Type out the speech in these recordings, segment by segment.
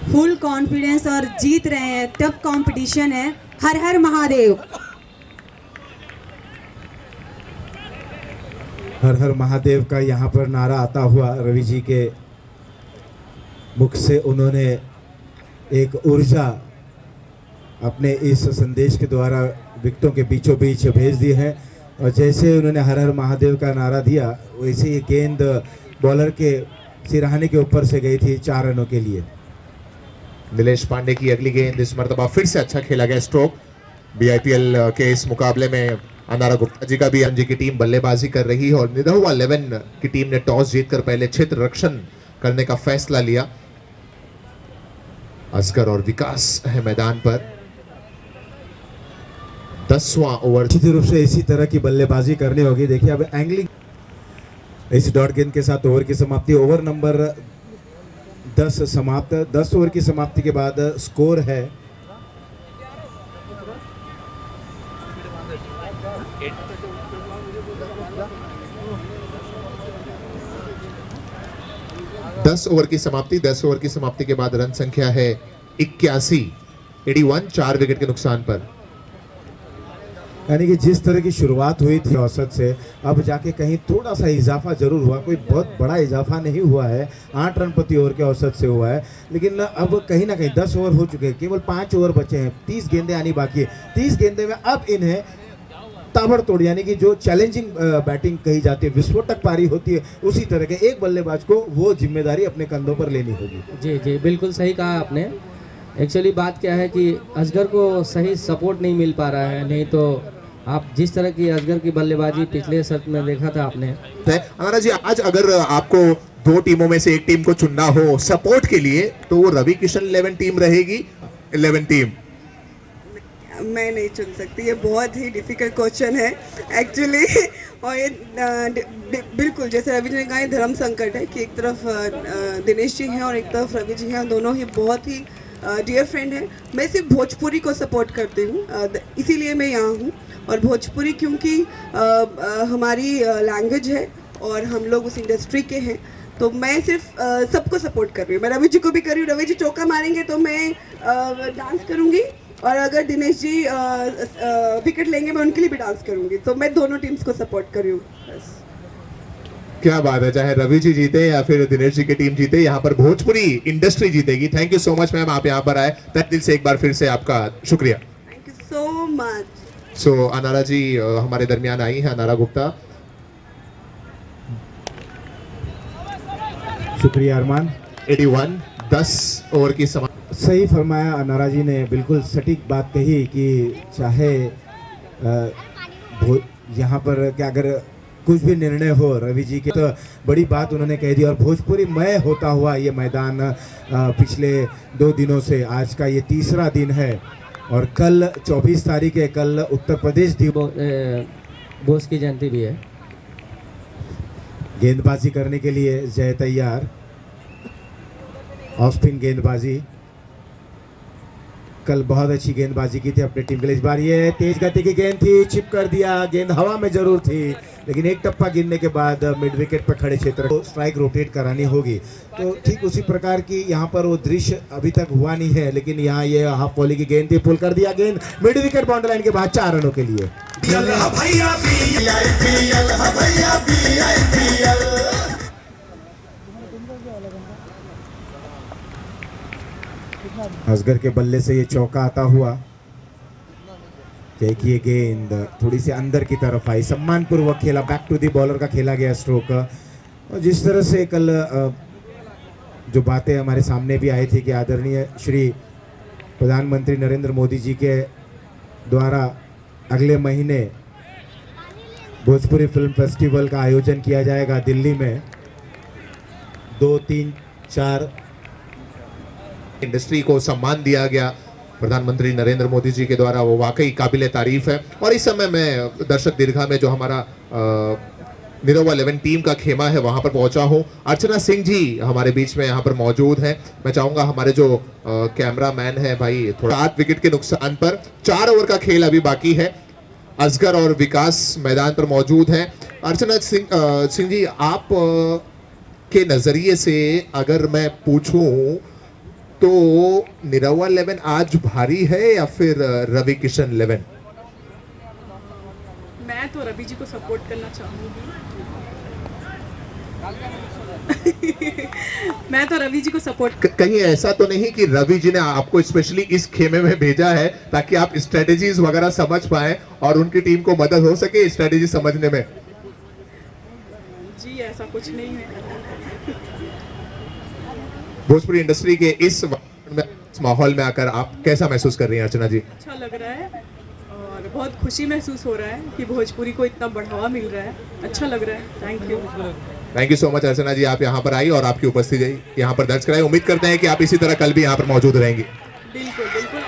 Full confidence और जीत रहे हैं। टफ कंपटीशन है। हर हर महादेव। हर हर महादेव का यहाँ पर नारा आता हुआ रवि जी के मुख से उन्होंने एक ऊर्जा अपने इस संदेश के द्वारा विकेटों के बीचों बीच भेज दी है। और जैसे उन्होंने हर हर महादेव का नारा दिया वैसे ये गेंद बॉलर के सिरहाने के ऊपर से गई थी 4 रनों के लिए। नीलेश पांडे की अगली गेंद इस मर्तबा फिर से अच्छा खेला गया स्ट्रोक। बीआईपीएल के इस मुकाबले में अनारा गुप्ता जी का भी जी की टीम बल्लेबाजी कर रही है और निरहुआ 11 की टीम ने टॉस जीतकर पहले क्षेत्र रक्षण करने का फैसला लिया। असगर और विकास है मैदान पर। 10वां ओवर। निश्चित रूप से इसी तरह की बल्लेबाजी करनी होगी। देखिए अब एंगलिंग इस डॉट गेंद के साथ ओवर की समाप्ति। ओवर नंबर 10 समाप्त। 10 ओवर की समाप्ति के बाद स्कोर है 10 ओवर की समाप्ति। 10 ओवर की समाप्ति के बाद रन संख्या है 81 4 विकेट के नुकसान पर। यानी कि जिस तरह की शुरुआत हुई थी औसत से अब जाके कहीं थोड़ा सा इजाफा जरूर हुआ। कोई बहुत बड़ा इजाफा नहीं हुआ है। 8 रन प्रति ओवर के औसत से हुआ है। लेकिन अब कहीं ना कहीं 10 ओवर हो चुके हैं। केवल 5 ओवर बचे हैं। 30 गेंदें आनी बाकी है। 30 गेंदे में अब इन्हें ताबड़तोड़ यानी कि जो चैलेंजिंग बैटिंग कही जाती है, विस्फोटक पारी होती है, उसी तरह के एक बल्लेबाज को वो जिम्मेदारी अपने कंधों पर लेनी होगी। जी जी बिल्कुल सही कहा आपने। एक्चुअली बात क्या है कि असगर को सही सपोर्ट नहीं मिल पा रहा है। नहीं तो आप जिस तरह की असगर की बल्लेबाजी पिछले सत्र में देखा था आपने। अनारा जी आज अगर आपको 2 टीमों में से एक टीम को चुनना हो सपोर्ट के लिए तो वो रवि किशन 11 टीम रहेगी 11 टीम? मैं नहीं चुन सकती। ये बहुत ही डिफिकल्ट क्वेश्चन है एक्चुअली। और ये बिल्कुल जैसे रवि जी ने कहा ये धर्म संकट है कि एक तरफ दिनेश जी हैं और एक तरफ रवि जी हैं। दोनों ही बहुत ही डियर फ्रेंड हैं। मैं सिर्फ भोजपुरी को सपोर्ट करती हूँ इसीलिए मैं यहाँ हूँ। और भोजपुरी क्योंकि हमारी लैंग्वेज है और हम लोग उस इंडस्ट्री के हैं तो मैं सिर्फ सबको सपोर्ट कर रही हूँ। मैं रवि जी को भी कर रही हूँ। रवि जी चौका मारेंगे तो मैं डांस करूँगी और अगर दिनेश जी विकेट लेंगे मैं उनके लिए भी डांस करूँगी। तो मैं दोनों टीम्स को सपोर्ट कर रही हूँ बस। क्या बात है। चाहे रवि जी जीते या फिर दिनेश जी की टीम जीते यहाँ पर भोजपुरी इंडस्ट्री जीतेगी। Thank you so much ma'am, आप यहाँ पर आए। तहे दिल से एक बार फिर से आपका शुक्रिया। Thank you so much. So Anara ji हमारे दरमियान आई है। अनारा गुप्ता। शुक्रिया अरमान। 81 10 ओवर की समाप्ति। सही फरमाया अनारा जी ने। बिल्कुल सटीक बात कही कि चाहे यहाँ पर क्या अगर कुछ भी निर्णय हो रवि जी के तो बड़ी बात उन्होंने कह दी। और भोजपुरी मय होता हुआ ये मैदान पिछले 2 दिनों से आज का ये 3रा दिन है। और कल 24 तारीख है। कल उत्तर प्रदेश बोस की जयंती भी है। गेंदबाजी करने के लिए जय तैयार। ऑफ स्पिन गेंदबाजी। कल बहुत अच्छी गेंदबाजी की थी अपनी टीम के लिए। इस बार ये तेज गति की गेंद थी, चिप कर दिया। गेंद हवा में जरूर थी लेकिन एक टप्पा गिरने के बाद मिड विकेट पर खड़े क्षेत्र को स्ट्राइक रोटेट करानी होगी। तो ठीक उसी प्रकार की यहाँ पर वो दृश्य अभी तक हुआ नहीं है। लेकिन यहाँ ये हाफ वॉली की गेंद थी, पुल कर दिया गेंद मिड विकेट बाउंड्री लाइन के बाद 4 रनों के लिए। असगर के बल्ले से ये चौका आता हुआ। देखिए गेंद थोड़ी सी अंदर की तरफ आई। सम्मानपूर्वक खेला, बैक टू दी बॉलर का खेला गया स्ट्रोक। और जिस तरह से कल जो बातें हमारे सामने भी आई थी कि आदरणीय श्री प्रधानमंत्री नरेंद्र मोदी जी के द्वारा अगले महीने भोजपुरी फिल्म फेस्टिवल का आयोजन किया जाएगा दिल्ली में 2, 3, 4 इंडस्ट्री को सम्मान दिया गया प्रधानमंत्री नरेंद्र मोदी जी के द्वारा, वो वाकई काबिले तारीफ है। और इस समय मैं दर्शक दीर्घा में जो हमारा निरहुआ 11 टीम का खेमा है वहां पर पहुंचा हूं। अर्चना सिंह जी हमारे बीच में यहाँ पर मौजूद हैं। मैं चाहूंगा हमारे जो कैमरा मैन है भाई थोड़ा 8 विकेट के नुकसान पर 4 ओवर का खेल अभी बाकी है। असगर और विकास मैदान पर मौजूद हैं। अर्चना सिंह जी आप के नजरिए से अगर मैं पूछूं तो निरहुआ 11 आज भारी है या फिर रवि किशन 11? मैं तो रवि जी को सपोर्ट करना चाहूँगी। मैं तो रवि जी को सपोर्ट कहीं ऐसा तो नहीं कि रवि जी ने आपको स्पेशली इस खेमे में भेजा है ताकि आप स्ट्रेटेजीज वगैरह समझ पाए और उनकी टीम को मदद हो सके स्ट्रेटेजी समझने में? जी ऐसा कुछ नहीं है। भोजपुरी इंडस्ट्री के इस माहौल में आकर आप कैसा महसूस कर रही हैं अर्चना जी? अच्छा लग रहा है और बहुत खुशी महसूस हो रहा है कि भोजपुरी को इतना बढ़ावा मिल रहा है। अच्छा लग रहा है। थैंक यू सो मच अर्चना जी, आप यहाँ पर आई और आपकी उपस्थिति यहाँ पर दर्ज कराई। उम्मीद करते हैं कि आप इसी तरह कल भी यहाँ पर मौजूद रहेंगी। बिल्कुल बिल्कुल।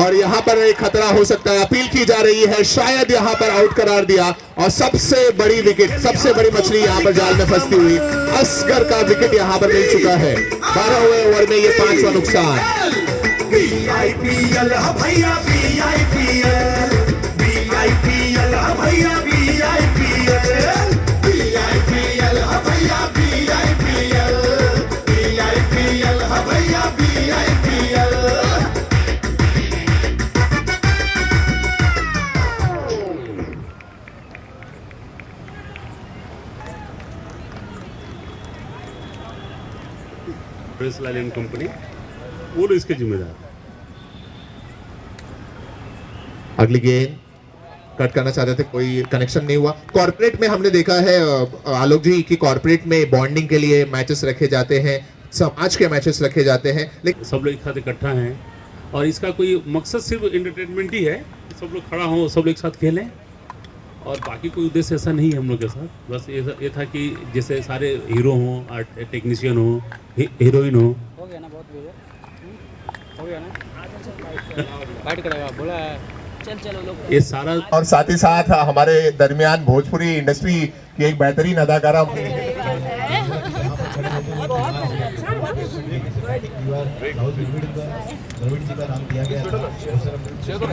और यहाँ पर एक खतरा हो सकता है, अपील की जा रही है, शायद यहाँ पर आउट करार दिया और सबसे बड़ी विकेट, सबसे बड़ी मछली यहाँ पर जाल में फंसती हुई असगर का विकेट यहाँ पर मिल चुका है। 12वें ओवर में ये 5वां नुकसान। प्रेस लाइन कंपनी वो लोग इसके जिम्मेदार। अगली गेंद कट करना चाहते थे, कोई कनेक्शन नहीं हुआ। कॉर्पोरेट में हमने देखा है आलोक जी कि कॉर्पोरेट में बॉन्डिंग के लिए मैचेस रखे जाते हैं, समाज के मैचेस रखे जाते हैं, लेकिन सब लोग एक साथ इकट्ठा हैं और इसका कोई मकसद सिर्फ एंटरटेनमेंट ही है। सब लोग खड़ा हों, सब लोग एक साथ खेलें और बाकी कोई उद्देश्य ऐसा नहीं है हम लोग के साथ। बस ये था कि जैसे सारे हीरो हों, आर्ट टेक्नीशियन हो, हीरोइन हो गया ना, बहुत हो गया ना, फाइट करेगा बोला चलो लोग ये सारा। और साथ ही साथ हमारे दरमियान भोजपुरी इंडस्ट्री की एक बेहतरीन अदाकारा द्रविड़ जी का नाम दिया गया था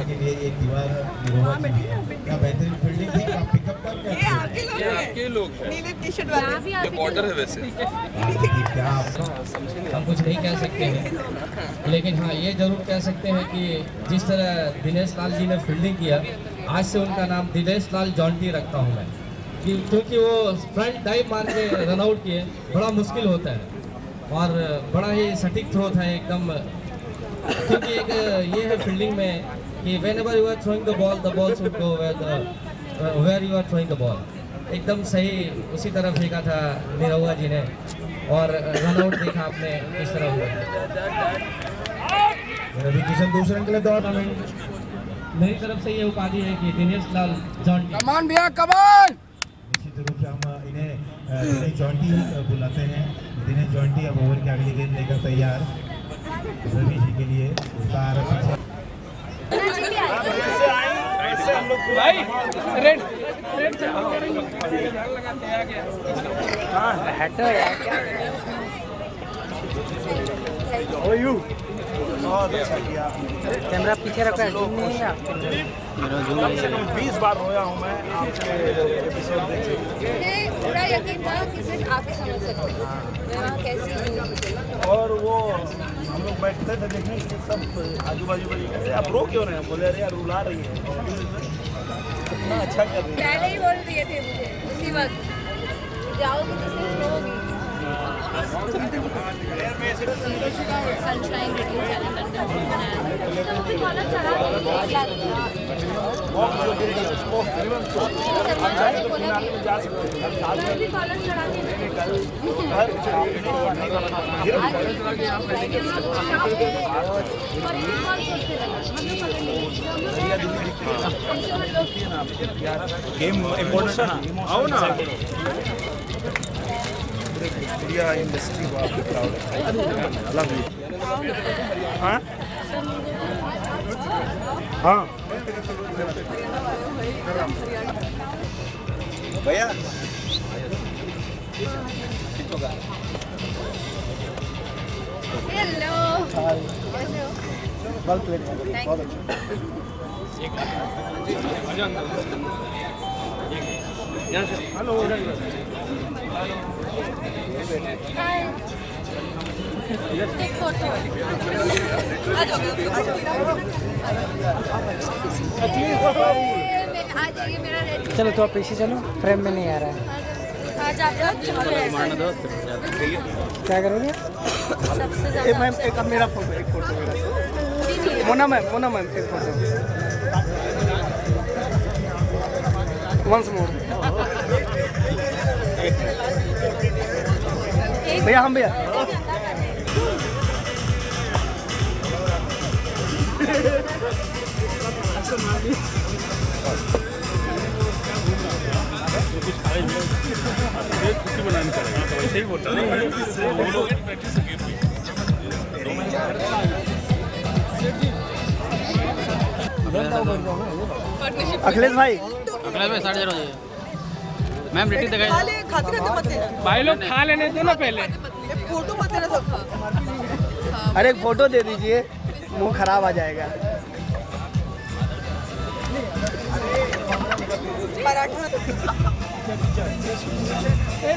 के लिए एक दीवार निरहुआ की क्या बेहतरीन फील्डिंग थी। आप पिकअप कर ये आपके लोग नीले टी-शर्ट वाले ये बॉर्डर है वैसे। क्या हम कुछ नहीं कह सकते हैं, लेकिन हाँ ये जरूर कह सकते हैं कि जिस तरह दिनेश लाल जी ने फील्डिंग किया, आज से उनका नाम दिनेश लाल जॉन्टी रखता हूँ मैं, क्योंकि वो फ्रंट डाइव मार के रन आउट किए। बड़ा मुश्किल होता है और बड़ा ही सटीक थ्रो था एकदम, क्योंकि एक ये है फील्डिंग में कि whenever you are throwing the ball should go where you are throwing the ball. एकदम सही उसी तरफ फेंका था निरहुआ जी ने और रन आउट देखा आपने किस तरह हुआ। रवि किशन दूसरे अंक के लिए दौड़। मेरी तरफ से ये उपाधि है कि दिनेश लाल जॉन्टी। कमान भैया कमान। निश्चित रूप से हम इन्हें दिनेश जॉन्टी बुलाते हैं। दिनेश जॉन्टी अब ओवर की अगली गेंद लेकर तैयार रवि जी के लिए। भाई रेड हटो यार क्या कैमरा पीछे रखा है, जूम नहीं है कम से कम 20 बार रोया हूँ मैं आपके एपिसोड देख के। पूरा यकीन था कि सिर्फ आप ही समझ सकते हैं मैं वहाँ कैसी हूँ। और वो हम लोग बैठते थे देखने के सब आजू बाजू में कहते आप रो क्यों रहे हैं? बोले अरे यार रुला रही है, कितना अच्छा कर रही है। पहले ही बोल दिए थे मुझे उसी वक्त जाओगी तो सिर्फ रोगी। सनशाइन रेडियो चैनल लंदन से बनाया गेम इमोशन आओ ना। इंडिया इंडस्ट्री को आप प्राउड है। Love you. हाँ हाँ भैया हेलो कैसे हो? बल प्लेट बहुत अच्छा। हेलो एक फोटो आ जाइए मेरा रेडी। चलो तो आप पीछे चलो, फ्रेम में नहीं आ रहा है। आज आप क्या करोगे? सबसे ज्यादा मैम एक अब मेरा फोटो, एक फोटो मेरा। मोना मैम एक फोटो। Once more. भैया हम भैया अखिलेश भाई साढ़े 4 बजे मैम रेडी दिखाई। खाते मत देना भाई लोग खा लेने दो ना पहले। फोटो मत देना सब। अरे एक फोटो दे दीजिए, मुंह खराब आ जाएगा।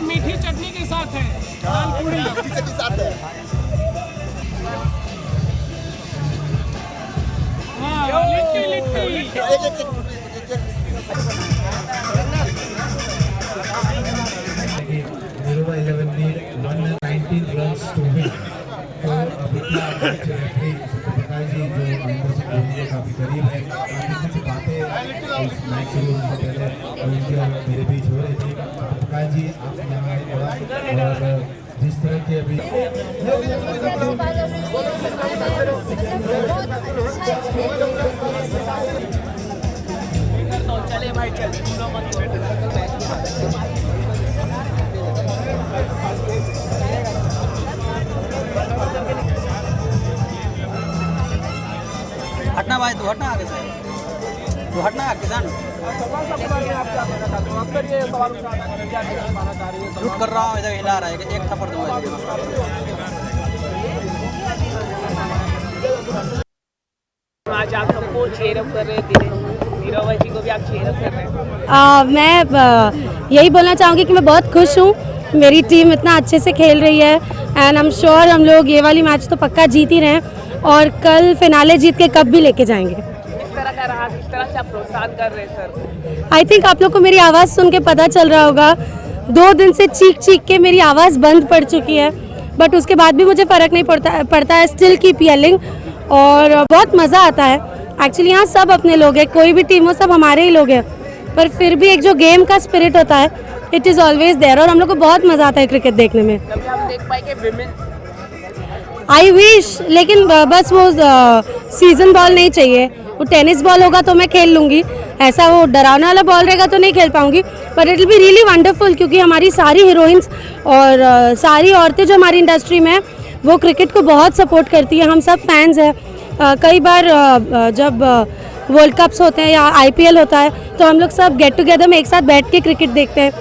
मीठी चटनी के साथ है, दाल पूरी मीठी चटनी साथ है। हाँ, litti Nirova 11 need 119 runs to win. तो अभी रेफरी प्रकाश जी जो अंदर से खेलने काफी करीब है, काफी कुछ बातें इस मैच शुरू होने से पहले उनके और मेरे बीच हो रही थी। प्रकाश जी आप यहाँ आए और जिस तरह के अभी चले भाई हटना भाई, तू हटना आगे से, तू हटना किसान। शूट कर रहा हूँ, इधर हिला रहा है, एक थप्पड़ दूंगा। आज आप सबको चीयर अप कर रहे थे, नीरव जी को भी आप चीयर अप कर रहे हैं। मैं यही बोलना चाहूँगी कि मैं बहुत खुश हूँ, मेरी टीम इतना अच्छे से खेल रही है एंड आई एम श्योर हम लोग ये वाली मैच तो पक्का जीत ही रहे हैं और कल फिनाले जीत के कप भी लेके जाएंगे। इस तरह का रहा, इस तरह से आप प्रोत्साहन कर रहे हैं सर। आई थिंक आप लोग को मेरी आवाज़ सुन के पता चल रहा होगा, 2 दिन से चीख के मेरी आवाज़ बंद पड़ चुकी है, बट उसके बाद भी मुझे फ़र्क नहीं पड़ता है, स्टिल कीप येलिंग और बहुत मज़ा आता है। एक्चुअली यहाँ सब अपने लोग हैं, कोई भी टीम हो सब हमारे ही लोग हैं, पर फिर भी एक जो गेम का स्पिरिट होता है इट इज़ ऑलवेज देयर और हम लोग को बहुत मज़ा आता है क्रिकेट देखने में। कभी हम देख पाएंगे विमेन? आई विश, लेकिन बस वो सीजन बॉल नहीं चाहिए, वो टेनिस बॉल होगा तो मैं खेल लूँगी, ऐसा वो डरावने वाला बॉल रहेगा तो नहीं खेल पाऊँगी, but it will be really wonderful क्योंकि हमारी सारी हीरोइंस और सारी औरतें जो हमारी इंडस्ट्री में वो क्रिकेट को बहुत सपोर्ट करती है, हम सब फैंस हैं। कई बार जब वर्ल्ड कप्स होते हैं या IPL होता है तो हम लोग सब गेट टुगेदर में एक साथ बैठ के क्रिकेट देखते हैं।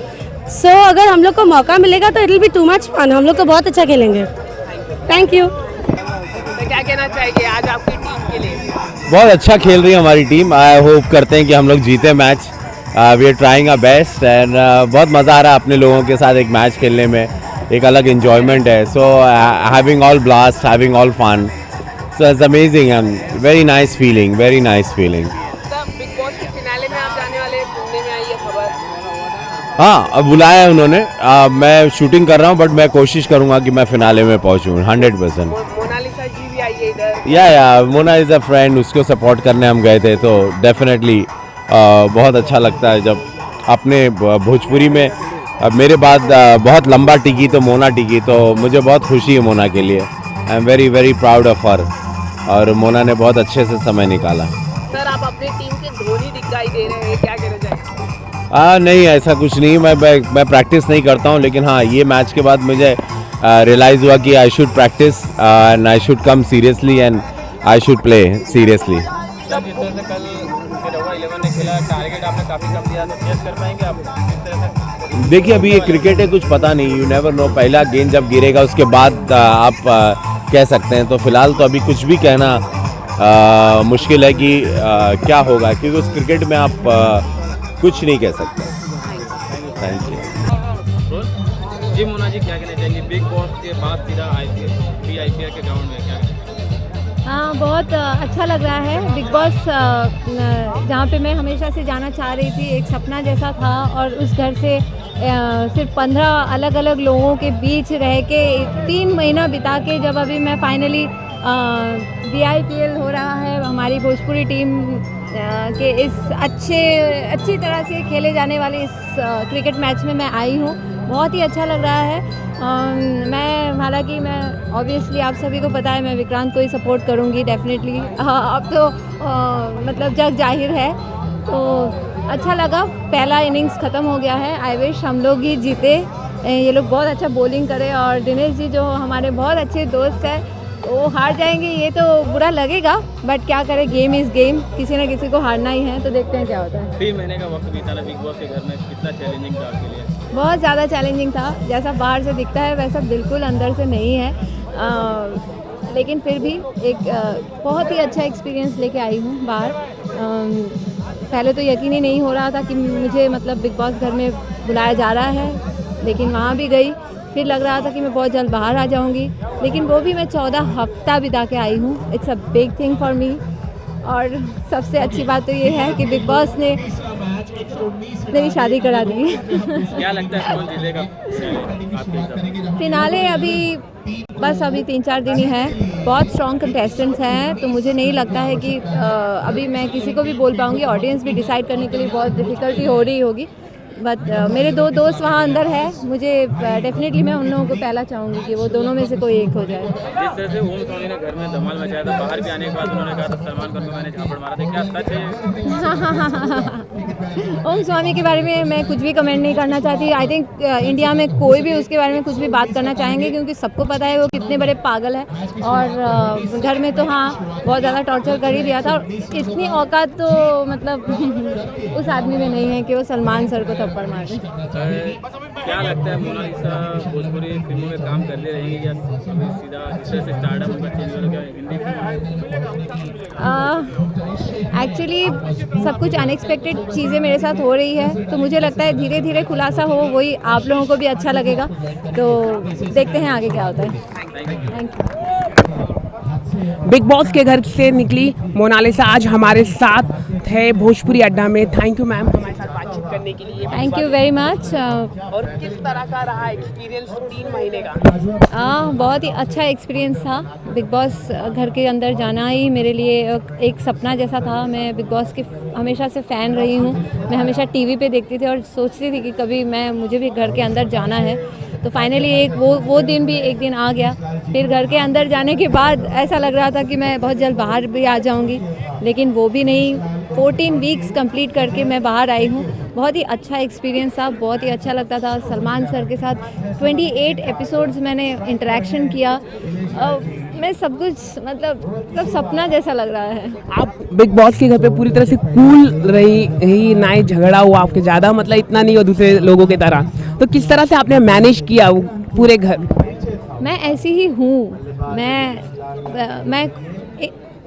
सो अगर हम लोग को मौका मिलेगा तो it will be too much fun, हम लोग तो बहुत अच्छा खेलेंगे। Thank you. तो क्या कहना चाहिए आज आपकी टीम के लिए? बहुत अच्छा खेल रही है हमारी टीम, आई होप करते हैं कि हम लोग जीते match. We are trying our best and बहुत मज़ा आ रहा है अपने लोगों के साथ एक मैच खेलने में, एक अलग एंजॉयमेंट है। So having all blast, having all fun, so it's amazing and very nice feeling, very nice feeling. Big boss के फिनाले में आप जाने वाले, सुनने में आई है खबर। हाँ, अब बुलाया है उन्होंने, मैं शूटिंग कर रहा हूँ बट मैं कोशिश करूँगा कि मैं फिनाले में पहुँचूँ 100%। मोनालिसा जी भी आई है इधर। या मोना इज़ अ फ्रेंड, उसको सपोर्ट करने हम गए थे, तो डेफिनेटली बहुत अच्छा लगता है जब अपने भोजपुरी में मेरे बाद बहुत लंबा टिकी तो मोना टिकी, तो मुझे बहुत खुशी है मोना के लिए। आई am very very proud of her, और मोना ने बहुत अच्छे से समय निकाला। सर आप अपनी टीम के धोनी दिखाई दे रहे हैं, क्या कहना चाहिए? नहीं, ऐसा कुछ नहीं, मैं प्रैक्टिस नहीं करता हूँ, लेकिन हाँ ये मैच के बाद मुझे रियलाइज़ हुआ कि I should practice and I should come seriously and I should play seriously. देखिए अभी ये क्रिकेट है, कुछ पता नहीं, यू नेवर नो, पहला गेंद जब गिरेगा उसके बाद आप कह सकते हैं, तो फिलहाल तो अभी कुछ भी कहना मुश्किल है कि क्या होगा, क्योंकि उस क्रिकेट में आप कुछ नहीं कह सकते। Thank you. जी मोना जी क्या कहना चाहेंगे बिग बॉस के बाद सीधा IPL के ग्राउंड में क्या? हाँ, बहुत अच्छा लग रहा है। बिग बॉस जहाँ पे मैं हमेशा से जाना चाह रही थी, एक सपना जैसा था, और उस घर से सिर्फ 15 अलग अलग लोगों के बीच रह के 3 महीना बिता के जब अभी मैं फाइनली VIPL हो रहा है हमारी भोजपुरी टीम के इस अच्छी तरह से खेले जाने वाले इस क्रिकेट मैच में मैं आई हूँ, बहुत ही अच्छा लग रहा है। मैं हालांकि मैं ऑब्वियसली आप सभी को पता है मैं विक्रांत को ही सपोर्ट करूँगी डेफिनेटली। अब तो मतलब जग जाहिर है, तो अच्छा लगा। पहला इनिंग्स ख़त्म हो गया है, आई विश हम लोग ही जीते। ये लोग बहुत अच्छा बॉलिंग करे और दिनेश जी जो हमारे बहुत अच्छे दोस्त हैं वो हार जाएंगे, ये तो बुरा लगेगा, बट क्या करें, गेम इज़ गेम, किसी ना किसी को हारना ही है, तो देखते हैं क्या होता है। 3 महीने का वक्त बीता बिग बॉस के घर में, कितना चैलेंजिंग था आपके लिए? बहुत ज़्यादा चैलेंजिंग था, जैसा बाहर से दिखता है वैसा बिल्कुल अंदर से नहीं है, लेकिन फिर भी एक बहुत ही अच्छा एक्सपीरियंस लेके आई हूँ बाहर। पहले तो यकीन ही नहीं हो रहा था कि मुझे मतलब बिग बॉस घर में बुलाया जा रहा है, लेकिन वहाँ भी गई, फिर लग रहा था कि मैं बहुत जल्द बाहर आ जाऊँगी, लेकिन वो भी मैं 14 हफ्ता बिता के आई हूँ। It's a big thing for me. और सबसे अच्छी बात तो ये है कि बिग बॉस ने मेरी शादी करा दी। क्या लगता है कौन जीतेगा आपके हिसाब? फिनाले अभी 3-4 दिन ही है, बहुत स्ट्रॉन्ग कंटेस्टेंट्स हैं, तो मुझे नहीं लगता है कि अभी मैं किसी को भी बोल पाऊँगी। ऑडियंस भी डिसाइड करने के लिए बहुत डिफ़िकल्टी हो रही होगी, बट मेरे 2 दोस्त वहाँ अंदर है, मुझे डेफिनेटली मैं उन लोगों को पहला चाहूँगी कि वो दोनों में से कोई एक हो जाए। जिस तरह से ओम स्वामी ने घर में धमाल मचाया था, बाहर भी आने के बाद उन्होंने कहा था सलमान खान को मैंने झापड़ मारा था, क्या सच है? ओम स्वामी के बारे में मैं कुछ भी कमेंट नहीं करना चाहती। आई थिंक इंडिया में कोई भी उसके बारे में कुछ भी बात करना चाहेंगे, क्योंकि सबको पता है वो कितने बड़े पागल है, और घर में तो हाँ बहुत ज़्यादा टॉर्चर कर ही दिया था, और इतनी औकात तो मतलब उस आदमी में नहीं है कि वो सलमान सर को थप्पड़ मार दे। क्या लगता है मोनालिसा भोजपुरी फिल्मों में काम करते रहेंगे या अभी सीधा जिस तरह से स्टार्टअप उनका चेंज हो गया हिंदी फिल्म? एक्चुअली सब कुछ अनएक्सपेक्टेड चीज़ें मेरे साथ हो रही है, तो मुझे लगता है धीरे धीरे खुलासा हो, वही आप लोगों को भी अच्छा लगेगा, तो देखते हैं आगे क्या होता है। Thank you. बिग बॉस के घर से निकली मोनालिसा आज हमारे साथ थे भोजपुरी अड्डा में। थैंक यू मैम हमारे साथ बातचीत करने के लिए। Thank you very much. और किस तरह का रहा एक्सपीरियंस 3 महीने का? बहुत ही अच्छा एक्सपीरियंस था। बिग बॉस घर के अंदर जाना ही मेरे लिए एक सपना जैसा था। मैं बिग बॉस के हमेशा से फ़ैन रही हूँ। मैं हमेशा टीवी पे देखती थी और सोचती थी कि कभी मुझे भी घर के अंदर जाना है, तो फाइनली एक वो दिन भी एक दिन आ गया। फिर घर के अंदर जाने के बाद ऐसा लग रहा था कि मैं बहुत जल्द बाहर भी आ जाऊंगी, लेकिन वो भी नहीं। 14 वीक्स कंप्लीट करके मैं बाहर आई हूँ। बहुत ही अच्छा एक्सपीरियंस था, बहुत ही अच्छा लगता था। सलमान सर के साथ 28 एपिसोड्स मैंने इंटरेक्शन किया। मैं सब कुछ मतलब सब सपना जैसा लग रहा है। आप बिग बॉस के घर पे पूरी तरह से कूल रही, ना ही झगड़ा हुआ आपके ज़्यादा, मतलब इतना नहीं हो दूसरे लोगों की तरह, तो किस तरह से आपने मैनेज किया वो पूरे घर? मैं ऐसी ही हूँ। मैं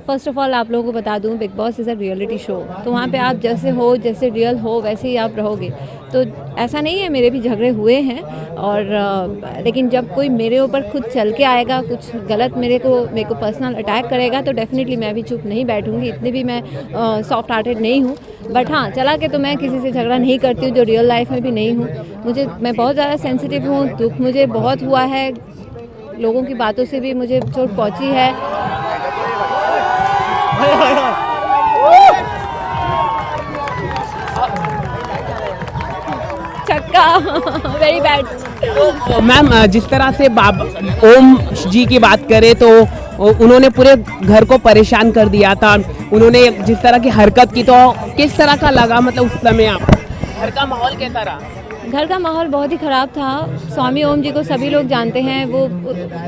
फ़र्स्ट ऑफ ऑल आप लोगों को बता दूँ, big boss is a reality show, तो वहाँ पे आप जैसे हो, जैसे रियल हो वैसे ही आप रहोगे। तो ऐसा नहीं है, मेरे भी झगड़े हुए हैं, और लेकिन जब कोई मेरे ऊपर खुद चल के आएगा, कुछ गलत मेरे को पर्सनल अटैक करेगा, तो डेफिनेटली मैं भी चुप नहीं बैठूंगी। इतनी भी मैं सॉफ्ट हार्टेड नहीं हूँ, बट हाँ चला के तो मैं किसी से झगड़ा नहीं करती हूँ, जो रियल लाइफ में भी नहीं हूँ। मैं बहुत ज़्यादा सेंसिटिव हूँ, दुख मुझे बहुत हुआ है, लोगों की बातों से भी मुझे चोट पहुँची है। चक्का वेरी बैड। तो मैम जिस तरह से ओम जी की बात करें तो उन्होंने पूरे घर को परेशान कर दिया था। उन्होंने जिस तरह की हरकत की, तो किस तरह का लगा, मतलब उस समय आप घर का माहौल कैसा रहा? घर का माहौल बहुत ही ख़राब था। स्वामी ओम जी को सभी लोग जानते हैं, वो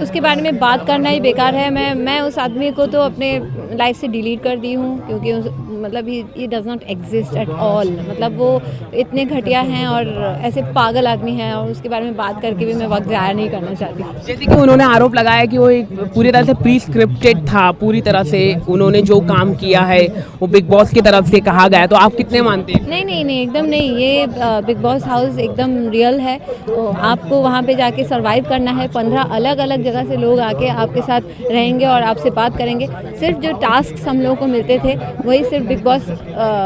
उसके बारे में बात करना ही बेकार है। मैं उस आदमी को तो अपने लाइफ से डिलीट कर दी हूँ, क्योंकि मतलब he does not exist at all. मतलब वो इतने घटिया हैं और ऐसे पागल आदमी हैं, और उसके बारे में बात करके भी मैं वक्त ज़ाया नहीं करना चाहती। जैसे कि उन्होंने आरोप लगाया कि वो एक पूरी तरह से प्री स्क्रिप्टेड था, पूरी तरह से उन्होंने जो काम किया है वो बिग बॉस की तरफ से कहा गया, तो आप कितने मानते हैं? नहीं एकदम नहीं, ये बिग बॉस हाउस एकदम रियल है। तो आपको वहाँ पे जाके सरवाइव करना है। 15 अलग अलग जगह से लोग आके आपके साथ रहेंगे और आपसे बात करेंगे। सिर्फ जो टास्क हम लोगों को मिलते थे वही सिर्फ बिग बॉस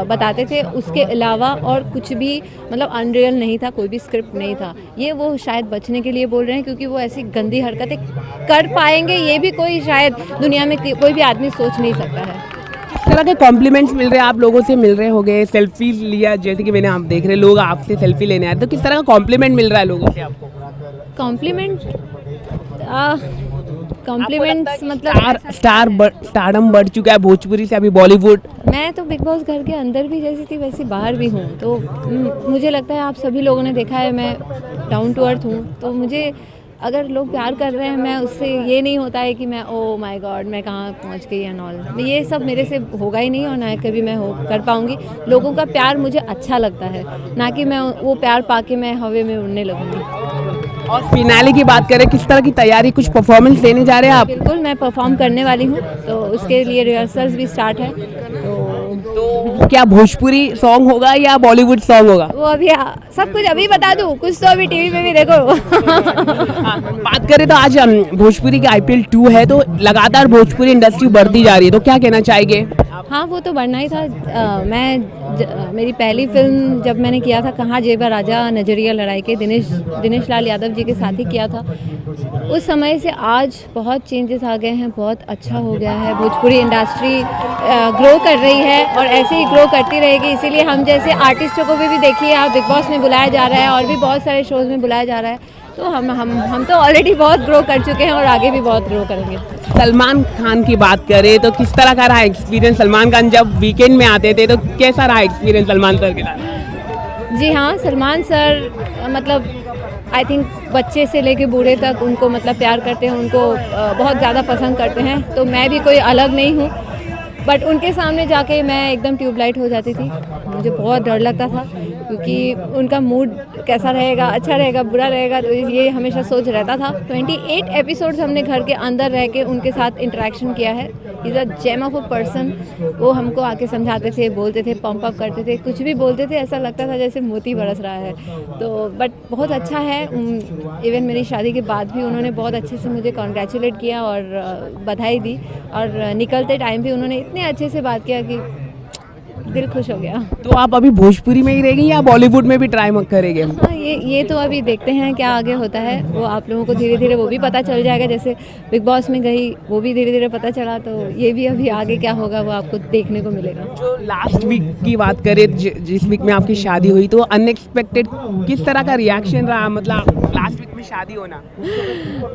बताते थे, उसके अलावा और कुछ भी मतलब अनरियल नहीं था, कोई भी स्क्रिप्ट नहीं था। ये वो शायद बचने के लिए बोल रहे हैं, क्योंकि वो ऐसी गंदी हरकतें कर पाएंगे ये भी कोई शायद दुनिया में कोई भी आदमी सोच नहीं सकता है। किस तरह के कॉम्प्लीमेंट्स मिल रहे हैं? आप लोगों से मिल रहे होंगे, सेल्फी लिया, जैसे कि मैंने आप देख रहे लोग आपसे सेल्फी लेने आए, तो किस तरह का कॉम्प्लीमेंट मिल रहा है लोगों से आपको? कॉम्प्लीमेंट्स मतलब स्टारडम बढ़ चुका है भोजपुरी से अभी बॉलीवुड। मैं तो बिग बॉस घर के अंदर भी जैसी थी वैसी बाहर भी हूँ, तो मुझे लगता है आप सभी लोगों ने देखा है मैं डाउन टू अर्थ हूँ। तो मुझे अगर लोग प्यार कर रहे हैं, मैं उससे ये नहीं होता है कि मैं ओ माय गॉड मैं कहाँ पहुँच गई एंड ऑल। ये सब मेरे से होगा ही नहीं और ना कभी मैं कर पाऊँगी। लोगों का प्यार मुझे अच्छा लगता है, ना कि मैं वो प्यार पाके मैं हवा में उड़ने लगूँगी। और फिनाले की बात करें, किस तरह की तैयारी, कुछ परफॉर्मेंस देने जा रहे हैं आप? बिल्कुल, मैं परफॉर्म करने वाली हूँ, तो उसके लिए रिहर्सल्स भी स्टार्ट है। तो क्या भोजपुरी सॉन्ग होगा या बॉलीवुड सॉन्ग होगा? वो अभी सब कुछ अभी बता दूँ, कुछ तो अभी टीवी पे भी देखो। बात करें तो आज भोजपुरी की IPL 2 है, तो लगातार भोजपुरी इंडस्ट्री बढ़ती जा रही है, तो क्या कहना चाहेंगे? हाँ, वो तो बढ़ना ही था। मेरी पहली फिल्म जब मैंने किया था कहाँ जेबा राजा नजरिया लड़ाई के दिनेश लाल यादव जी के साथ ही किया था, उस समय से आज बहुत चेंजेस आ गए हैं, बहुत अच्छा हो गया है। भोजपुरी इंडस्ट्री ग्रो कर रही है और ऐसे ही ग्रो करती रहेगी। इसीलिए हम जैसे आर्टिस्टों को भी देखिए, आप बिग बॉस में बुलाया जा रहा है और भी बहुत सारे शोज़ में बुलाया जा रहा है। तो हम तो ऑलरेडी बहुत ग्रो कर चुके हैं और आगे भी बहुत ग्रो करेंगे। सलमान खान की बात करें तो किस तरह का रहा एक्सपीरियंस? सलमान खान जब वीकेंड में आते थे तो कैसा रहा एक्सपीरियंस सलमान सर के साथ? जी हाँ, सलमान सर मतलब आई थिंक बच्चे से लेके बूढ़े तक उनको मतलब प्यार करते हैं, उनको बहुत ज़्यादा पसंद करते हैं। तो मैं भी कोई अलग नहीं हूँ, बट उनके सामने जाके मैं एकदम ट्यूबलाइट हो जाती थी। मुझे बहुत डर लगता था क्योंकि उनका मूड कैसा रहेगा, अच्छा रहेगा, बुरा रहेगा, तो ये हमेशा सोच रहता था। 28 एपिसोड्स हमने घर के अंदर रह के उनके साथ इंटरेक्शन किया है। Is a gem of a person. वो हमको आके समझाते थे, बोलते थे, पंप अप करते थे, कुछ भी बोलते थे ऐसा लगता था जैसे मोती बरस रहा है। तो बट बहुत अच्छा है। इवन मेरी शादी के बाद भी उन्होंने बहुत अच्छे से मुझे कॉन्ग्रेचुलेट किया और बधाई दी, और निकलते टाइम भी उन्होंने इतने अच्छे से बात किया कि दिल खुश हो गया। तो आप अभी भोजपुरी में ही रहेंगी या बॉलीवुड में भी ट्राई करेंगे? हाँ, ये तो अभी देखते हैं क्या आगे होता है। वो आप लोगों को धीरे धीरे वो भी पता चल जाएगा। जैसे बिग बॉस में गई, वो भी धीरे धीरे पता चला, तो ये भी अभी आगे क्या होगा वो आपको देखने को मिलेगा। जो लास्ट वीक की बात करें, जिस वीक में आपकी शादी हुई, तो अनएक्सपेक्टेड किस तरह का रिएक्शन रहा? मतलब लास्ट वीक में शादी होना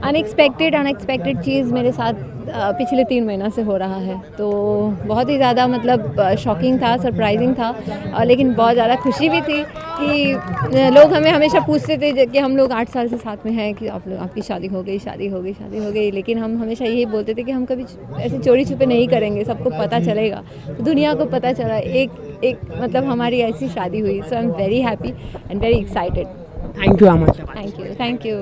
अनएक्सपेक्टेड चीज़ मेरे साथ पिछले 3 महीना से हो रहा है, तो बहुत ही ज़्यादा मतलब शॉकिंग था, सरप्राइजिंग था, और लेकिन बहुत ज़्यादा खुशी भी थी कि लोग हमें हमेशा पूछते थे कि हम लोग 8 साल से साथ में हैं कि आपकी शादी हो गई, लेकिन हम हमेशा यही बोलते थे कि हम कभी ऐसे चोरी छुपे नहीं करेंगे, सबको पता चलेगा। तो दुनिया को पता चला एक मतलब हमारी ऐसी शादी हुई। So I am very happy and very excited. Thank you. Thank you.